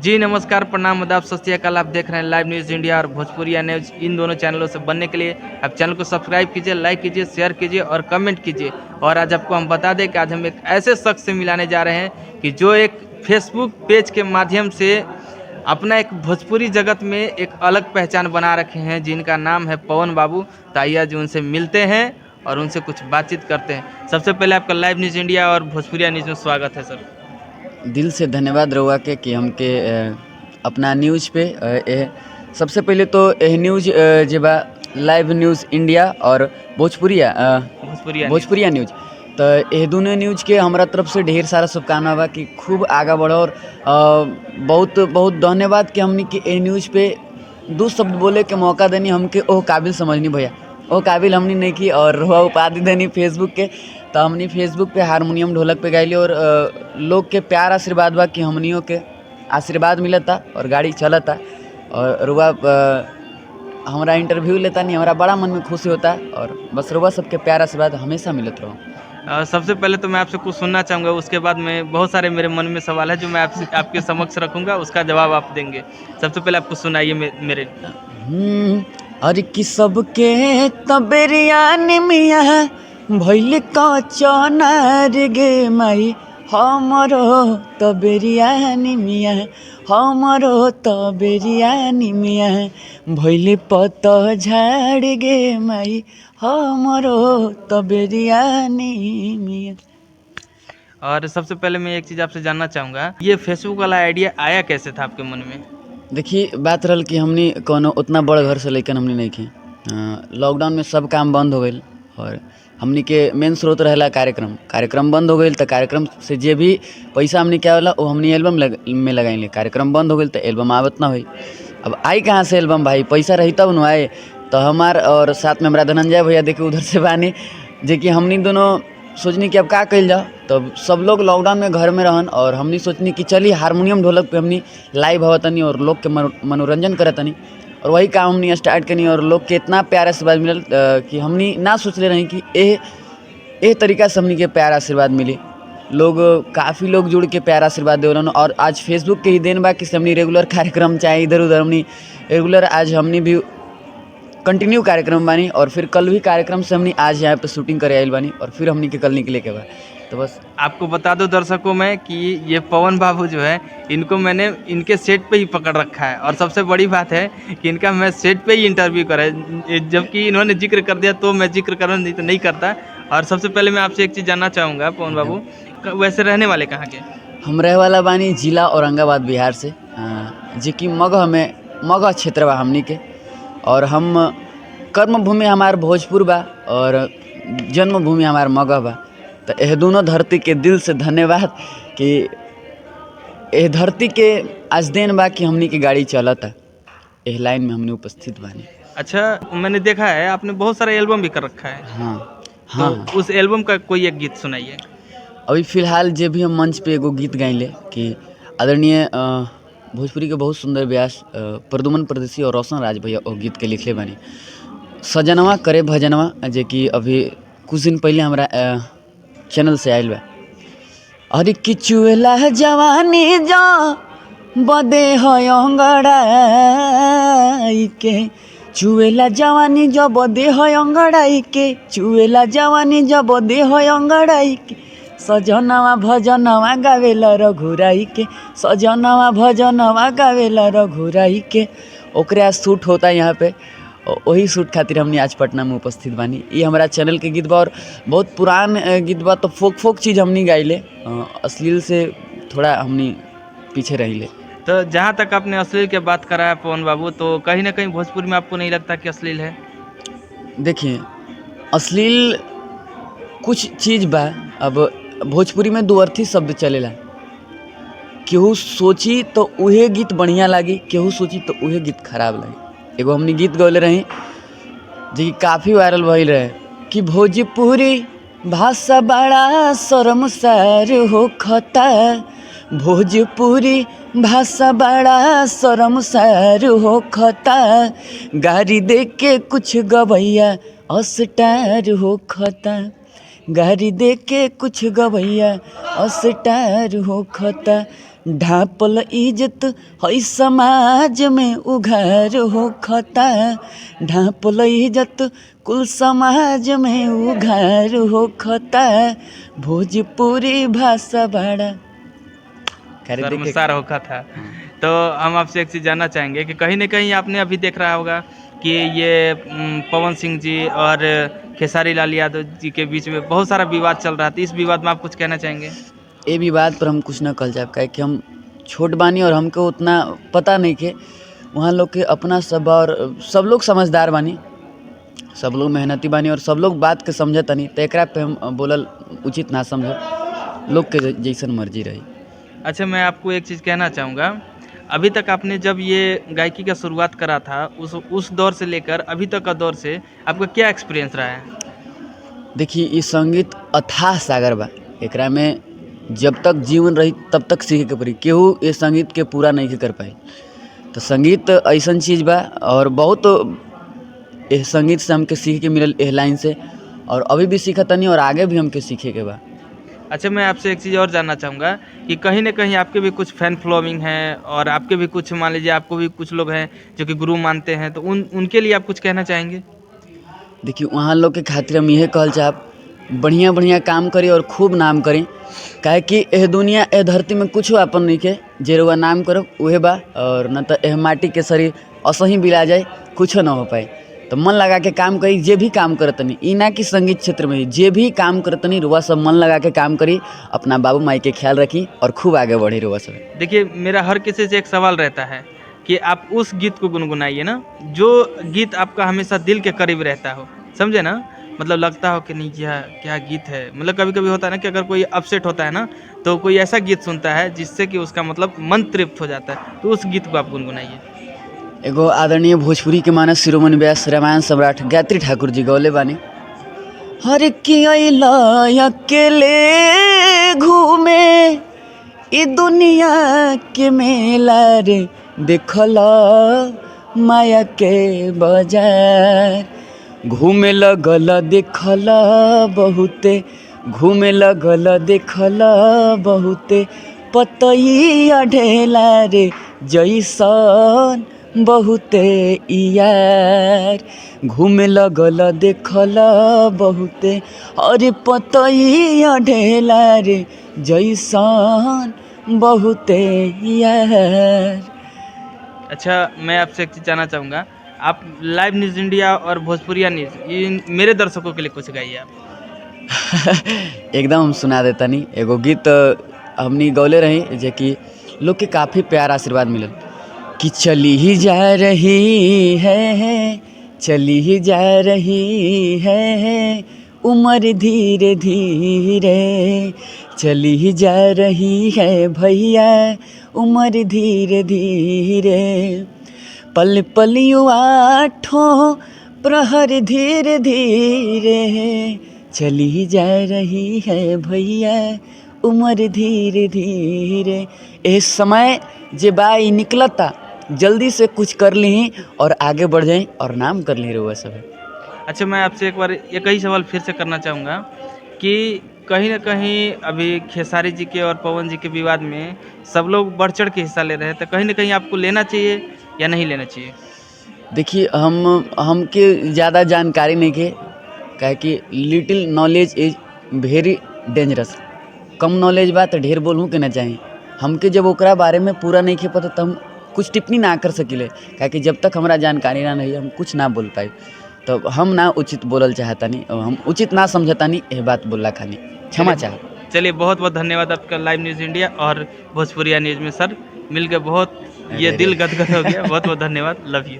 जी नमस्कार, प्रणाम, आदाब, सत श्री अकाल। आप देख रहे हैं लाइव न्यूज़ इंडिया और भोजपुरिया न्यूज़। इन दोनों चैनलों से बनने के लिए आप चैनल को सब्सक्राइब कीजिए, लाइक कीजिए, शेयर कीजिए और कमेंट कीजिए। और आज आपको हम बता दें कि आज हम एक ऐसे शख्स से मिलाने जा रहे हैं कि जो एक फेसबुक पेज के माध्यम से अपना एक भोजपुरी जगत में एक अलग पहचान बना रखे हैं, जिनका नाम है पवन बाबू। तो आइए आज उनसे मिलते हैं और उनसे कुछ बातचीत करते हैं। सबसे पहले आपका लाइव न्यूज़ इंडिया और भोजपुरिया न्यूज़ में स्वागत है सर। दिल से धन्यवाद रउआ के कि हमके अपना न्यूज़ पे सबसे पहले तो यह न्यूज़ जे बा लाइव न्यूज़ इंडिया और भोजपुरिया भोजपुरिया न्यूज़। तो यह दोनों न्यूज़ के हमारा तरफ से ढेर सारा शुभकामना बा कि खूब आगा बढ़ो। और बहुत बहुत धन्यवाद कि हमने कि यह न्यूज़ पे दो शब्द बोले के मौका देनी, हमके ओह काबिल समझनी भैया, ओह काबिल हमने नहीं की। और रुआ उपाधि देनी फेसबुक के, तो हमने फेसबुक पे हारमोनियम ढोलक पे गाइली। और लोग के प्यार आशीर्वाद बा कि हमनियों के आशीर्वाद मिलता और गाड़ी चलता। और रुआ हमारा इंटरव्यू लेता नहीं, हमारा बड़ा मन में खुशी होता है। और बस रुआ सबके प्यार आशीर्वाद हमेशा मिलत रहो। सबसे पहले तो मैं आपसे कुछ सुनना चाहूँगा, उसके बाद में बहुत सारे मेरे मन में सवाल है जो मैं आपके समक्ष रखूँगा, उसका जवाब आप देंगे। सबसे पहले आपको सुनाइए मेरे। अरे कि सबके तबेरियान मिया भइल कचनार गे माई, हमरो तबेरियान मिया, हमरो तबेरियान मिया भइल पतझड़ गे माई, हमरो तबेरियान मिया। और सबसे पहले मैं एक चीज़ आपसे जानना चाहूँगा, ये फेसबुक वाला आइडिया आया कैसे था आपके मन में? देखिए बात रहल कि हमने कोनो उतना बड़ घर से लेकर हमने नहीं की। लॉकडाउन में सब काम बंद हो गई और हमने के मेन स्रोत रहेला कार्यक्रम बंद हो गई। तो कार्यक्रम से जे भी पैसा हमने क्या होला वो हमने एल्बम में लगाइले। कार्यक्रम बंद हो गई तो एल्बम आवत ना हुई। अब आई कहाँ से एल्बम भाई, पैसा रही तब न आए। तो हमार और साथ में हमारा धनंजय भैया देखिए उधर से बानी, जे कि हमने दोनों सोचनी कि अब का कल जाओ। तब सब लोग लॉकडाउन में घर में रहन और हमने सोचनी कि चलिए हारमोनियम ढोलक पे हमने लाइव आवतनी और लोग के मनोरंजन करतनी। और वही काम हमने स्टार्ट करनी और लोग के इतना प्यार आशीर्वाद मिलल कि हमने ना सोचले रही कि ए तरीका से हमने के प्यार आशीर्वाद मिली। लोग काफ़ी लोग जुड़ के प्यार आशीर्वाद दे रहे। और आज फेसबुक के ही देन बा कि हमने रेगुलर कार्यक्रम चाहे इधर उधर हमने रेगुलर आज हमने भी कंटिन्यू कार्यक्रम बानी। और फिर कल भी कार्यक्रम से हमने आज यहाँ पे शूटिंग करे आइल बानी और फिर हमने के कल निकले के बाद। तो बस आपको बता दो दर्शकों में कि ये पवन बाबू जो है, इनको मैंने इनके सेट पे ही पकड़ रखा है। और सबसे बड़ी बात है कि इनका मैं सेट पे ही इंटरव्यू करा, जबकि इन्होंने जिक्र कर दिया तो मैं जिक्र करूँ, नहीं तो नहीं करता। और सबसे पहले मैं आपसे एक चीज़ जानना चाहूँगा पवन बाबू, वैसे रहने वाले कहाँ के? हम रहे वाला बानी जिला औरंगाबाद बिहार से, जे कि मगह क्षेत्र बा हमनी के। और हम कर्म भूमि हमार भोजपुर बा और जन्मभूमि हमार मगह बा। तो यह दोनों धरती के दिल से धन्यवाद कि यह धरती के आज दिन बा कि हमनी की गाड़ी चलता, यह लाइन में हमने उपस्थित बानी। अच्छा, मैंने देखा है आपने बहुत सारा एल्बम भी कर रखा है। हाँ तो उस एल्बम का कोई एक गीत सुनाइए। अभी फ़िलहाल जे भी हम मंच पे एगो गीत गाइले कि आदरणीय भोजपुरी के बहुत सुंदर व्यास प्रदुमन परदेसी और रोशन राज भैया वो गीत के लिखले बानी, सजनवा करे भजनवा, जे कि अभी कुछ दिन पहले हमारा चैनल से आयल बा। अरे कि चुएला जवानी जा बदे अंगड़ाई के, चुएला जवानी जो बदे अंगड़ाई के, चुएला जवानी जो बदे अंगड़ाई के, सजनवा भजनवा गावेला रघुराई के, सजनवा भजनवा गावेला रघुराई के। ओकरे शूट होता है यहाँ पे, वही शूट खातिर हमने आज पटना में उपस्थित बानी। ये हमारा चैनल के गीत बा और बहुत पुरान गीत बा। तो फोक चीज़ हमने गाइले, अश्लील से थोड़ा हमने पीछे रहिले। तो जहाँ तक आपने अश्लील की बात करा है पवन बाबू, तो कहीं ना कहीं भोजपुरी में आपको नहीं लगता कि अश्लील है? देखिए अश्लील कुछ चीज़ बा। अब भोजपुरी में दो अर्थी शब्द चलेला, केहू सोची तो उहे गीत बढ़िया लागी, केहू सोची तो उहे गीत खराब लागी। एगो हमने गीत गौले रही जो कि काफ़ी वायरल भइल रहे कि भोजपुरी भाषा बड़ा शर्मसार होखता, भोजपुरी भाषा बड़ा शर्मसार होखता, गारी दे के कुछ गवैया अस्टार होखता, गारी दे के कुछ गवैया अस्टार होखता, ढापल इज्जत है समाज में उघार होखता, ढापल इज्जत कुल समाज में उघार होखता, भोजपुरी भाषा बड़ा शर्मसार होका था। तो हम आपसे एक चीज़ जानना चाहेंगे कि कहीं ना कहीं आपने अभी देख रहा होगा कि ये पवन सिंह जी और खेसारी लाल यादव जी के बीच में बहुत सारा विवाद चल रहा था। इस विवाद में आप कुछ कहना चाहेंगे? ए विवाद पर हम कुछ न कहल जाए, काहे कि हम छोट बानी और हमको उतना पता नहीं के। वहाँ लोग के अपना सब और सब लोग समझदार बानी, सब लोग मेहनती बानी और सब लोग बात के समझतानी, तो एकरा पे हम बोलल उचित ना समझो, लोग के जैसन मर्जी रही। अच्छा, मैं आपको एक चीज़ कहना चाहूँगा। अभी तक आपने जब ये गायकी का शुरुआत करा था उस दौर से लेकर अभी तक का दौर से आपका क्या एक्सपीरियंस रहा है? देखिए, ये संगीत अथाह सागर बा, एकरा में जब तक जीवन रही तब तक सीखे के पड़ी, केहू ये संगीत के पूरा नहीं कर पाई। तो संगीत ऐसन चीज़ बा और बहुत इस संगीत से हमके सीखे के मिलल एह लाइन से, और अभी भी सीखतनी और आगे भी हमके सीखे के बा। अच्छा, मैं आपसे एक चीज़ और जानना चाहूँगा कि कहीं न कहीं आपके भी कुछ फ़ैन फॉलोइंग है और आपके भी कुछ, मान लीजिए आपको भी कुछ लोग हैं जो कि गुरु मानते हैं, तो उनके लिए आप कुछ कहना चाहेंगे? देखिए, वहाँ लोग के खातिर हम यह कहल चाहब, बढ़िया बढ़िया काम करी और खूब नाम करी, काहे कि एह दुनिया एह धरती में कुछ अपन नहीं के, जे रउआ नाम करब उहे बा, और न तो एह माटी के शरीर असही बिला जाए, कुछ न हो पाए। तो मन लगा के काम करी, जे भी काम करतनी, ई ना कि संगीत क्षेत्र में ही, जे भी काम करतनी रुआ सब मन लगा के काम करी, अपना बाबू माई के ख्याल रखी और खूब आगे बढ़ी रुआ सब। देखिए, मेरा हर किसी से एक सवाल रहता है कि आप उस गीत को गुनगुनाइए ना, जो गीत आपका हमेशा दिल के करीब रहता हो, समझे ना? मतलब लगता हो कि नहीं, यह क्या गीत है। मतलब कभी-कभी होता है ना कि अगर कोई अपसेट होता है ना, तो कोई ऐसा गीत सुनता है जिससे कि उसका मतलब मन तृप्त हो जाता है, तो उस गीत को आप गुनगुनाइए। एगो आदरणीय भोजपुरी के मानस शिरोमणि व्यास रामायण सम्राट गायत्री ठाकुर जी गौले बानी, हर की अइला अकेले घूमे, ई दुनिया के मेला रे देखला माया के बाजार, घूमे लगल देखला बहुते, घूमे लगल देखला बहुते, पतइया ढेला रे जैसन बहुते यार, घूमे लगल देखला बहुते, अरे पतइया ढेला रे जैसन बहुते यार। अच्छा, मैं आपसे एक चीज़ जानना चाहूँगा, आप लाइव न्यूज़ इंडिया और भोजपुरिया न्यूज़, इन मेरे दर्शकों के लिए कुछ गाइए आप। एकदम हम सुना देता नहीं। एगो गीत हमनी गौले रही जे कि लोग के काफ़ी प्यार आशीर्वाद मिलल, कि चली ही जा रही है, चली ही जा रही है उम्र धीरे धीरे, चली ही जा रही है भैया उम्र धीरे धीरे, पल पल आठों प्रहर धीरे धीरे, चली ही जा रही है भैया उम्र धीरे धीरे। इस समय जे बाई निकलता, जल्दी से कुछ कर ली और आगे बढ़ जाए और नाम कर ली रहुआ सब। अच्छा, मैं आपसे एक बार एक ही सवाल फिर से करना चाहूँगा कि कहीं ना कहीं अभी खेसारी जी के और पवन जी के विवाद में सब लोग बढ़ चढ़ के हिस्सा ले रहे हैं, तो कहीं ना कहीं आपको लेना चाहिए या नहीं लेना चाहिए? देखिए, हमके ज़्यादा जानकारी नहीं के, काहे कि little knowledge is very dangerous. Come knowledge बा तो ढेर बोलूँ के ना चाहिए। हमके जब ओकरा बारे में पूरा नहीं के पता, तो हम कुछ टिप्पणी ना कर सकिले, काहे कि जब तक हमरा जानकारी ना नहीं हम कुछ ना बोल पाए। तो हम ना उचित बोलल चाहतानी, हम उचित ना समझतानी, यह बात बोलला खानी क्षमा चाह। चलिए, बहुत बहुत धन्यवाद आपका लाइव न्यूज़ इंडिया और भोजपुरिया न्यूज़ में सर मिलकर बहुत ये दिल गदगद हो गया। बहुत बहुत धन्यवाद, लव यू।